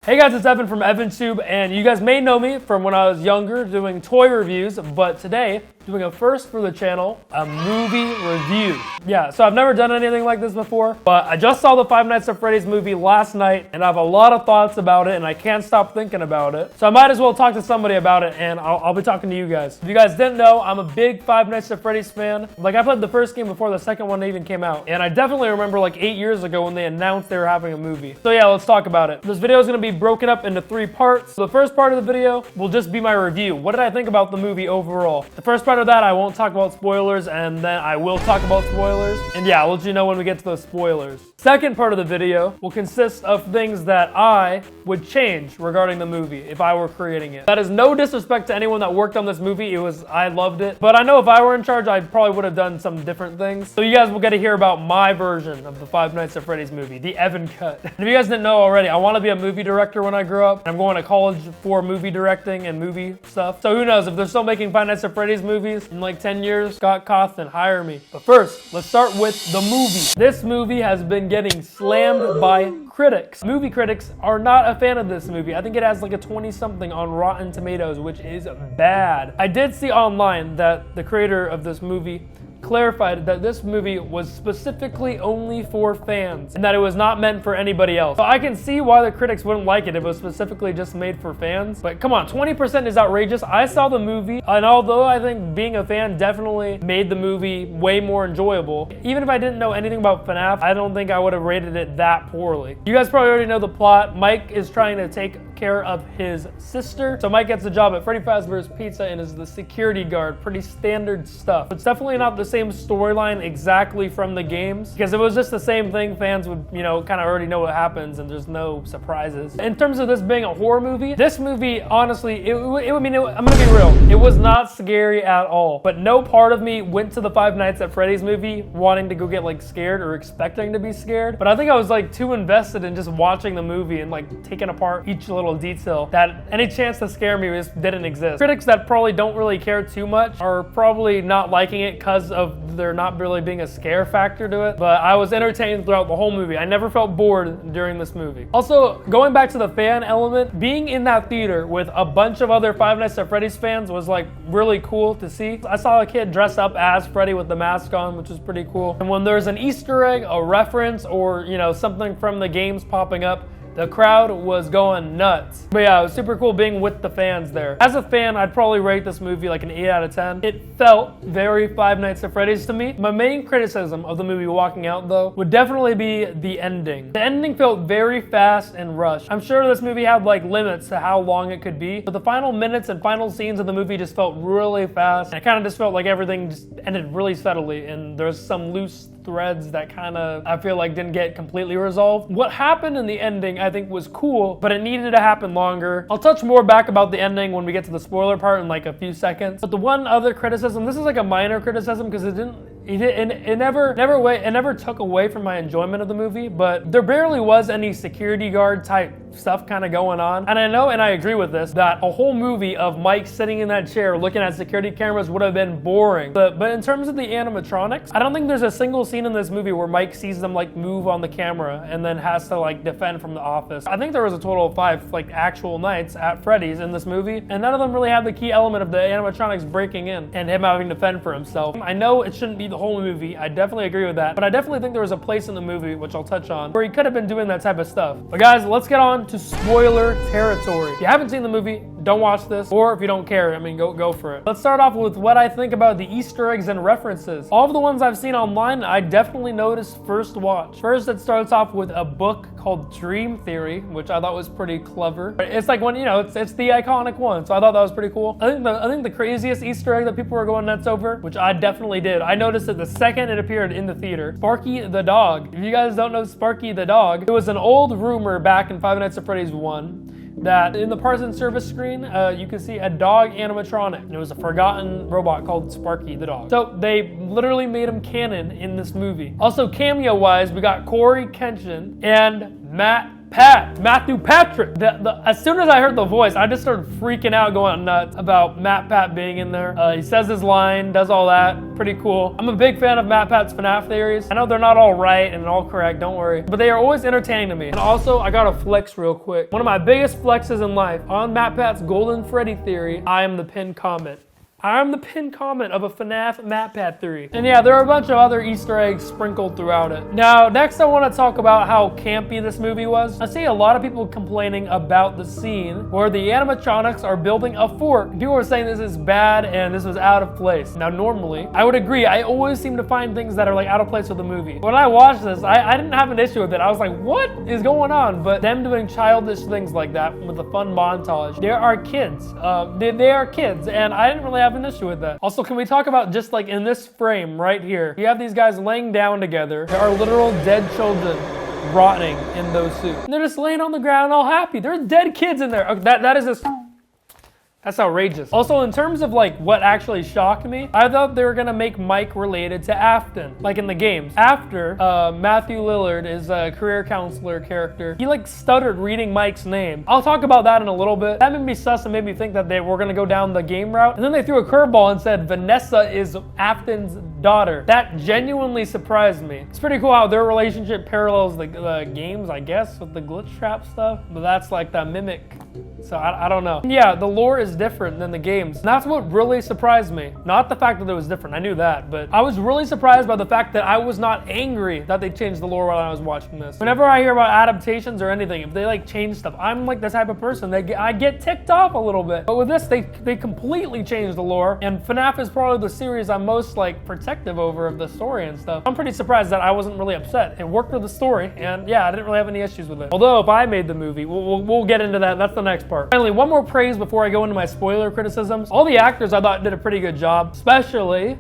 Hey guys, it's Evan from Evantubehd, and you guys may know me from when I was younger doing toy reviews, but today, doing a first for the channel, a movie review. Yeah, so I've never done anything like this before, but I just saw the Five Nights at Freddy's movie last night, and I have a lot of thoughts about it, and I can't stop thinking about it. So I might as well talk to somebody about it, and I'll be talking to you guys. If you guys didn't know, I'm a big Five Nights at Freddy's fan. Like, I played the first game before the second one even came out, and I definitely remember like 8 years ago when they announced they were having a movie. So yeah, let's talk about it. This video is going to be broken up into 3 parts. So the first part of the video will just be my review. What did I think about the movie overall? The first part of that, I won't talk about spoilers, and then I will talk about spoilers. And yeah, I'll let you know when we get to those spoilers. Second part of the video will consist of things that I would change regarding the movie if I were creating it. That is no disrespect to anyone that worked on this movie. I loved it. But I know if I were in charge, I probably would have done some different things. So you guys will get to hear about my version of the Five Nights at Freddy's movie, the Evan cut. And if you guys didn't know already, I want to be a movie director when I grow up. I'm going to college for movie directing and movie stuff. So who knows, if they're still making Five Nights at Freddy's movies in like 10 years, Scott Cawthon, hire me. But first, let's start with the movie. This movie has been getting slammed by critics. Movie critics are not a fan of this movie. I think it has like a 20-something on Rotten Tomatoes, which is bad. I did see online that the creator of this movie clarified that this movie was specifically only for fans and that it was not meant for anybody else. So I can see why the critics wouldn't like it if it was specifically just made for fans. But come on, 20% is outrageous. I saw the movie, and although I think being a fan definitely made the movie way more enjoyable, even if I didn't know anything about FNAF, I don't think I would have rated it that poorly. You guys probably already know the plot. Mike is trying to take care of his sister. So Mike gets a job at Freddy Fazbear's Pizza and is the security guard. Pretty standard stuff. It's definitely not the same storyline exactly from the games, because if it was just the same thing, fans would, kind of already know what happens and there's no surprises. In terms of this being a horror movie, this movie, honestly, I'm gonna be real, it was not scary at all. But no part of me went to the Five Nights at Freddy's movie wanting to go get like scared or expecting to be scared. But I think I was like too invested in just watching the movie and like taking apart each little detail that any chance to scare me just didn't exist. Critics that probably don't really care too much are probably not liking it because of there not really being a scare factor to it, but I was entertained throughout the whole movie. I never felt bored during this movie. Also, going back to the fan element, being in that theater with a bunch of other Five Nights at Freddy's fans was like really cool to see. I saw a kid dress up as Freddy with the mask on, which was pretty cool. And when there's an Easter egg, a reference, or something from the games popping up, the crowd was going nuts. But yeah, it was super cool being with the fans there. As a fan, I'd probably rate this movie like an 8 out of 10. It felt very Five Nights at Freddy's to me. My main criticism of the movie walking out, though, would definitely be the ending. The ending felt very fast and rushed. I'm sure this movie had like limits to how long it could be, but the final minutes and final scenes of the movie just felt really fast. And it kind of just felt like everything just ended really subtly, and there's some loose threads that kind of, I feel like, didn't get completely resolved. What happened in the ending, I think, was cool, but it needed to happen longer. I'll touch more back about the ending when we get to the spoiler part in like a few seconds. But the one other criticism, this is like a minor criticism because it never took away from my enjoyment of the movie, but there barely was any security guard type stuff kind of going on. And I know, and I agree with this, that a whole movie of Mike sitting in that chair looking at security cameras would have been boring. But in terms of the animatronics, I don't think there's a single scene in this movie where Mike sees them like move on the camera and then has to like defend from the office. I think there was a total of 5 like actual nights at Freddy's in this movie, and none of them really had the key element of the animatronics breaking in and him having to fend for himself. I know it shouldn't be the whole movie, I definitely agree with that, but I definitely think there was a place in the movie, which I'll touch on, where he could have been doing that type of stuff. But guys, let's get on to spoiler territory. If you haven't seen the movie, don't watch this, or if you don't care, go for it. Let's start off with what I think about the Easter eggs and references. All of the ones I've seen online, I definitely noticed first watch. First, it starts off with a book called Dream Theory, which I thought was pretty clever. It's like when, it's the iconic one, so I thought that was pretty cool. I think the craziest Easter egg that people were going nuts over, which I definitely did, I noticed it the second it appeared in the theater. Sparky the dog. If you guys don't know Sparky the dog, it was an old rumor back in Five Nights at Freddy's 1 that in the parts and service screen, you could see a dog animatronic, and it was a forgotten robot called Sparky the dog. So they literally made him canon in this movie. Also, cameo-wise, we got Corey Kenshin and Matt Matthew Patrick. As soon as I heard the voice, I just started freaking out, going nuts about Matt Pat being in there. He says his line, does all that. Pretty cool. I'm a big fan of Matt Pat's FNAF theories. I know they're not all right and all correct, don't worry. But they are always entertaining to me. And also, I gotta flex real quick. One of my biggest flexes in life, on Matt Pat's Golden Freddy theory, I am the pinned comment. I'm the pinned comment of a FNAF Matt Pat theory. And yeah, there are a bunch of other Easter eggs sprinkled throughout it. Now, next I want to talk about how campy this movie was. I see a lot of people complaining about the scene where the animatronics are building a fort. People are saying this is bad and this was out of place. Now, normally, I would agree. I always seem to find things that are like out of place with the movie. When I watched this, I didn't have an issue with it. I was like, what is going on? But them doing childish things like that with a fun montage. There are kids. They are kids, and I didn't really have an issue with that. Also, can we talk about just like in this frame right here, you have these guys laying down together. There are literal dead children rotting in those suits. And they're just laying on the ground all happy. There's dead kids in there. That is just... That's outrageous. Also, in terms of like what actually shocked me, I thought they were gonna make Mike related to Afton, like in the games. After Matthew Lillard is a career counselor character, he like stuttered reading Mike's name. I'll talk about that in a little bit. That made me sus and made me think that they were gonna go down the game route. And then they threw a curveball and said Vanessa is Afton's daughter. That genuinely surprised me. It's pretty cool how their relationship parallels the games, I guess, with the glitch trap stuff. But that's like the mimic. So I don't know. Yeah, the lore is different than the games. And that's what really surprised me. Not the fact that it was different, I knew that, but I was really surprised by the fact that I was not angry that they changed the lore while I was watching this. Whenever I hear about adaptations or anything, if they like change stuff, I'm like the type of person that I get ticked off a little bit. But with this, they completely changed the lore, and FNAF is probably the series I'm most like protective over of the story and stuff. I'm pretty surprised that I wasn't really upset. It worked with the story, and yeah, I didn't really have any issues with it. Although if I made the movie, we'll get into that. That's the next part. Finally, one more praise before I go into my spoiler criticisms. All the actors I thought did a pretty good job, especially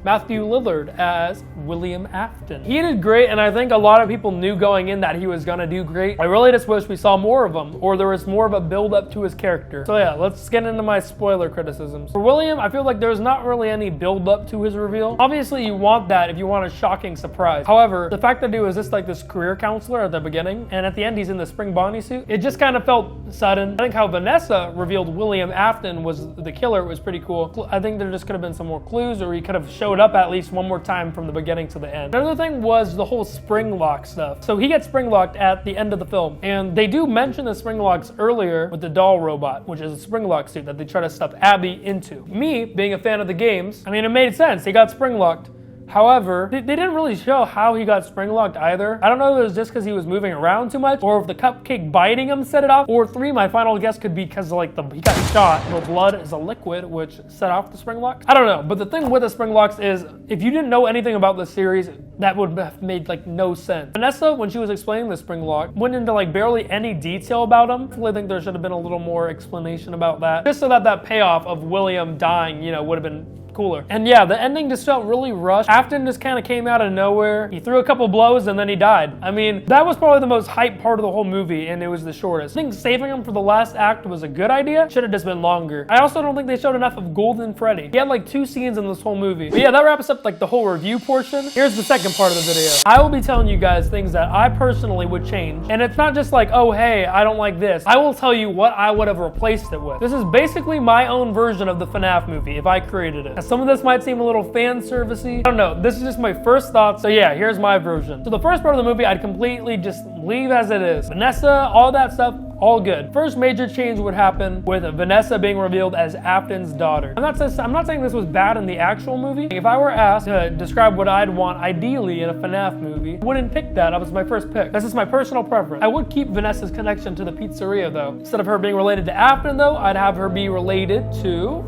Matthew Lillard as William Afton. He did great, and I think a lot of people knew going in that he was gonna do great. I really just wish we saw more of him, or there was more of a build up to his character. So yeah, let's get into my spoiler criticisms. For William, I feel like there's not really any build up to his reveal. Obviously, you want that if you want a shocking surprise. However, the fact that he was just like this career counselor at the beginning, and at the end he's in the spring Bonnie suit, it just kind of felt sudden. I think how Vanessa revealed William Afton was the killer was pretty cool. I think there just could have been some more clues, or he could have showed up at least one more time from the beginning to the end. Another thing was the whole spring lock stuff. So he gets spring locked at the end of the film, and they do mention the spring locks earlier with the doll robot, which is a spring lock suit that they try to stuff Abby into. Me, being a fan of the games, I mean, it made sense. He got spring locked. However, they didn't really show how he got spring locked either. I don't know if it was just because he was moving around too much, or if the cupcake biting him set it off, or three, my final guess could be because like he got shot. The blood is a liquid which set off the spring locks. I don't know, but the thing with the spring locks is if you didn't know anything about the series, that would have made like no sense. Vanessa, when she was explaining the spring lock, went into like barely any detail about him. I think there should have been a little more explanation about that, just so that payoff of William dying, would have been cooler. And yeah, the ending just felt really rushed. Afton just kind of came out of nowhere. He threw a couple blows and then he died. I mean, that was probably the most hype part of the whole movie, and it was the shortest. I think saving him for the last act was a good idea. Should have just been longer. I also don't think they showed enough of Golden Freddy. He had like 2 scenes in this whole movie. But yeah, that wraps up like the whole review portion. Here's the second part of the video. I will be telling you guys things that I personally would change. And it's not just like, oh hey, I don't like this. I will tell you what I would have replaced it with. This is basically my own version of the FNAF movie if I created it. Now, some of this might seem a little fan servicey. I don't know. This is just my first thoughts. So yeah, here's my version. So the first part of the movie, I'd completely just leave as it is. Vanessa, all that stuff, all good. First major change would happen with Vanessa being revealed as Afton's daughter. I'm not saying this was bad in the actual movie. If I were asked to describe what I'd want ideally in a FNAF movie, I wouldn't pick that. That was my first pick. This is my personal preference. I would keep Vanessa's connection to the pizzeria though. Instead of her being related to Afton though, I'd have her be related to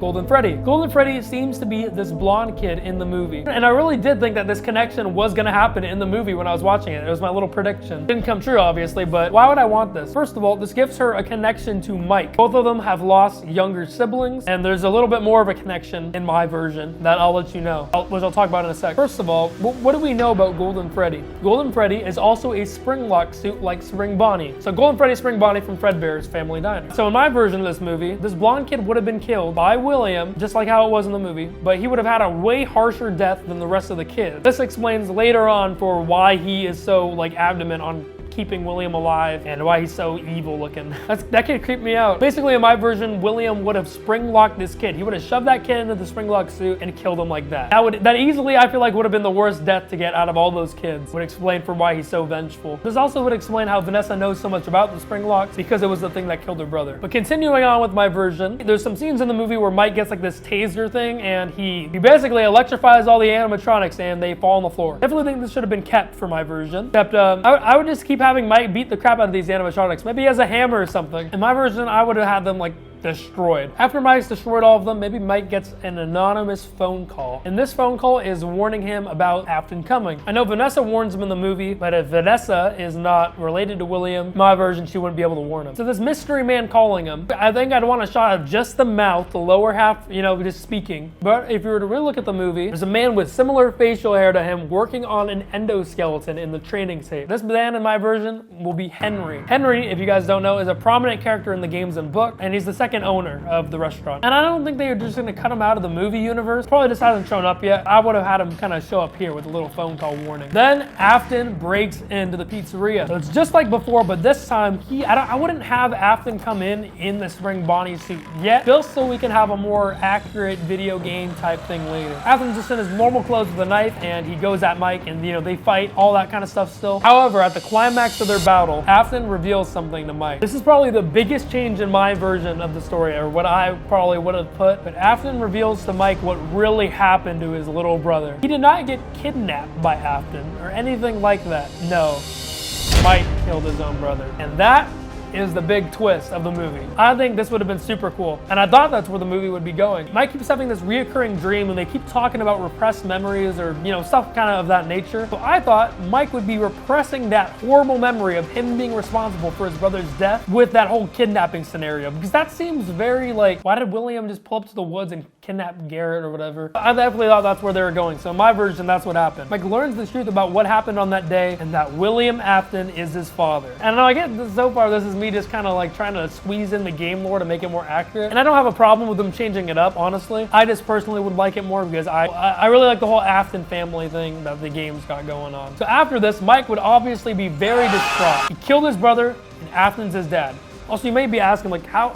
Golden Freddy. Golden Freddy seems to be this blonde kid in the movie. And I really did think that this connection was gonna happen in the movie when I was watching it. It was my little prediction. Didn't come true, obviously, but why would I want this? First of all, this gives her a connection to Mike. Both of them have lost younger siblings, and there's a little bit more of a connection in my version that I'll let you know, which I'll talk about in a sec. First of all, what do we know about Golden Freddy? Golden Freddy is also a spring lock suit like Spring Bonnie. So Golden Freddy, Spring Bonnie from Fredbear's Family Diner. So in my version of this movie, this blonde kid would have been killed by William, just like how it was in the movie, but he would have had a way harsher death than the rest of the kids. This explains later on for why he is so like adamant on keeping William alive and why he's so evil looking. That kid creeped me out. Basically, in my version, William would have spring locked this kid. He would have shoved that kid into the spring lock suit and killed him like that. That easily, I feel like, would have been the worst death to get out of all those kids. Would explain for why he's so vengeful. This also would explain how Vanessa knows so much about the spring locks, because it was the thing that killed her brother. But continuing on with my version, there's some scenes in the movie where Mike gets like this taser thing and he basically electrifies all the animatronics and they fall on the floor. Definitely think this should have been kept for my version. Except I would just keep having Mike beat the crap out of these animatronics. Maybe he has a hammer or something. In my version, I would have had them like destroyed. After Mike's destroyed all of them, maybe Mike gets an anonymous phone call. And this phone call is warning him about Afton coming. I know Vanessa warns him in the movie, but if Vanessa is not related to William, my version, she wouldn't be able to warn him. So this mystery man calling him, I think I'd want a shot of just the mouth, the lower half, just speaking. But if you were to really look at the movie, there's a man with similar facial hair to him working on an endoskeleton in the training tape. This man in my version will be Henry. Henry, if you guys don't know, is a prominent character in the games and book, and he's the second owner of the restaurant. And I don't think they are just gonna cut him out of the movie universe. Probably just hasn't shown up yet. I would have had him kind of show up here with a little phone call warning. Then Afton breaks into the pizzeria. So it's just like before, but this time I wouldn't have Afton come in the spring Bonnie suit yet, just so we can have a more accurate video game type thing later. Afton's just in his normal clothes with a knife and he goes at Mike and they fight, all that kind of stuff still. However, at the climax of their battle, Afton reveals something to Mike. This is probably the biggest change in my version of the story, or what I probably would have put, but Afton reveals to Mike what really happened to his little brother. He did not get kidnapped by Afton or anything like that. No, Mike killed his own brother. And that is the big twist of the movie. I think this would have been super cool, and I thought that's where the movie would be going. Mike keeps having this reoccurring dream and they keep talking about repressed memories or stuff kind of that nature. So I thought Mike would be repressing that horrible memory of him being responsible for his brother's death with that whole kidnapping scenario, because that seems very like, why did William just pull up to the woods and kidnap Garrett or whatever? I definitely thought that's where they were going. So in my version, that's what happened. Mike learns the truth about what happened on that day and that William Afton is his father. And I get this, so far this is me just kind of like trying to squeeze in the game lore to make it more accurate. And I don't have a problem with them changing it up, honestly. I just personally would like it more because I really like the whole Afton family thing that the game's got going on. So after this, Mike would obviously be very distraught. He killed his brother and Afton's his dad. Also, you may be asking, like, how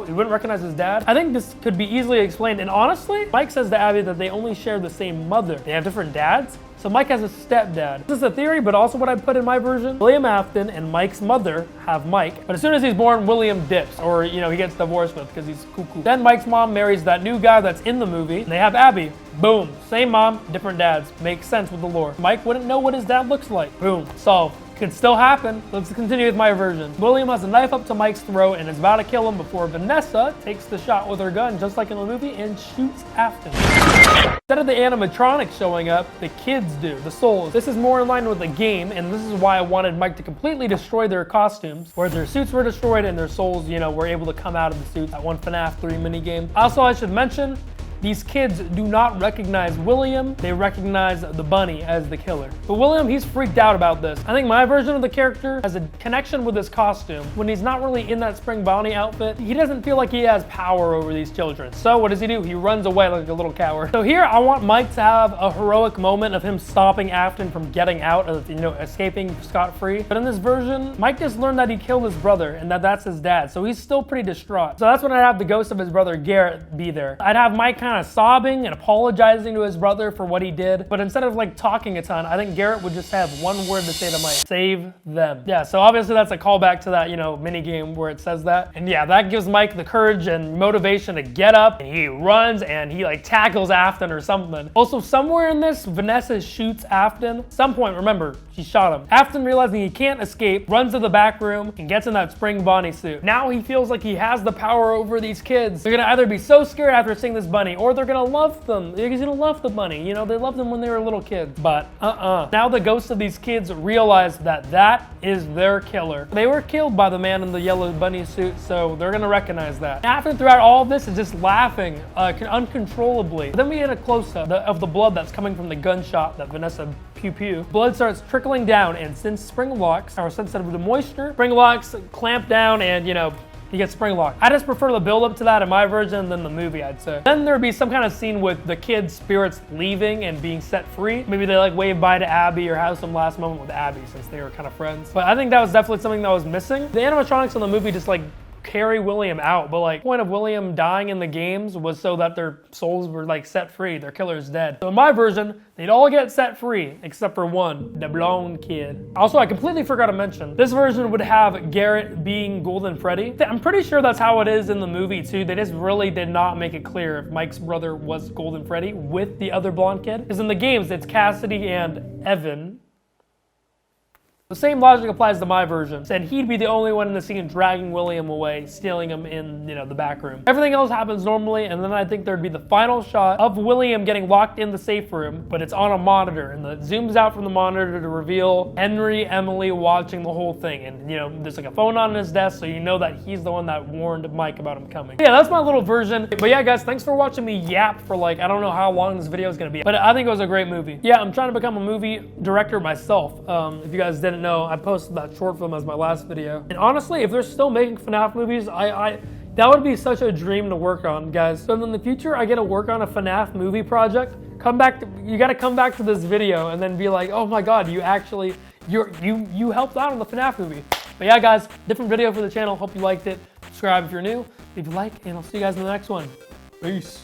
he wouldn't recognize his dad? I think this could be easily explained. And honestly, Mike says to Abby that they only share the same mother. They have different dads. So Mike has a stepdad. This is a theory, but also what I put in my version. William Afton and Mike's mother have Mike. But as soon as he's born, William dips, or he gets divorced with because he's cuckoo. Then Mike's mom marries that new guy that's in the movie, and they have Abby. Boom. Same mom, different dads. Makes sense with the lore. Mike wouldn't know what his dad looks like. Boom. Solved. Could still happen. Let's continue with my version. William has a knife up to Mike's throat and is about to kill him before Vanessa takes the shot with her gun, just like in the movie, and shoots Afton. Instead of the animatronics showing up, the kids do, the souls. This is more in line with the game, and this is why I wanted Mike to completely destroy their costumes, where their suits were destroyed and their souls, were able to come out of the suits. That one FNAF 3 minigame. Also, I should mention, these kids do not recognize William, they recognize the bunny as the killer. But William, he's freaked out about this. I think my version of the character has a connection with his costume. When he's not really in that spring Bonnie outfit, he doesn't feel like he has power over these children. So what does he do? He runs away like a little coward. So here I want Mike to have a heroic moment of him stopping Afton from getting out of, escaping scot-free. But in this version, Mike just learned that he killed his brother and that's his dad. So he's still pretty distraught. So that's when I'd have the ghost of his brother Garrett be there. I'd have Mike kind of sobbing and apologizing to his brother for what he did, but instead of like talking a ton, I think Garrett would just have one word to say to Mike: save them. Yeah, so obviously that's a callback to that mini game where it says that, and yeah, that gives Mike the courage and motivation to get up, and he runs and he like tackles Afton or something. Also, somewhere in this, Vanessa shoots Afton. At some point, remember, she shot him. Afton, realizing he can't escape, runs to the back room and gets in that spring Bonnie suit. Now he feels like he has the power over these kids. They're gonna either be so scared after seeing this bunny, or they're gonna love them. He's gonna love the bunny. They loved them when they were little kids. But now the ghosts of these kids realize that is their killer. They were killed by the man in the yellow bunny suit, so they're gonna recognize that. After throughout all of this is just laughing uncontrollably. But then we get a close-up of the blood that's coming from the gunshot that Vanessa pew. Blood starts trickling down, and since spring locks are sensitive to moisture, spring locks clamp down and he gets spring locked. I just prefer the build up to that in my version than the movie, I'd say. Then there'd be some kind of scene with the kids' spirits leaving and being set free. Maybe they like wave bye to Abby or have some last moment with Abby since they were kind of friends. But I think that was definitely something that was missing. The animatronics in the movie just like carry William out, but like the point of William dying in the games was so that their souls were like set free, their killer's dead. So in my version, they'd all get set free except for one, the blonde kid. Also, I completely forgot to mention, this version would have Garrett being Golden Freddy. I'm pretty sure that's how it is in the movie too. They just really did not make it clear if Mike's brother was Golden Freddy with the other blonde kid. Because in the games, it's Cassidy and Evan. The same logic applies to my version. Said he'd be the only one in the scene dragging William away, stealing him in, the back room. Everything else happens normally, and then I think there'd be the final shot of William getting locked in the safe room, but it's on a monitor, and it zooms out from the monitor to reveal Henry, Emily watching the whole thing, and there's like a phone on his desk, so you know that he's the one that warned Mike about him coming. Yeah, that's my little version. But yeah, guys, thanks for watching me yap for like, I don't know how long this video is gonna be, but I think it was a great movie. Yeah, I'm trying to become a movie director myself. If you guys didn't know, I posted that short film as my last video. And honestly, if they're still making FNAF movies, that would be such a dream to work on, guys. So in the future, I get to work on a FNAF movie project. You gotta come back to this video and then be like, oh my God, you helped out on the FNAF movie. But yeah, guys, different video for the channel. Hope you liked it. Subscribe if you're new. Leave a like, and I'll see you guys in the next one. Peace.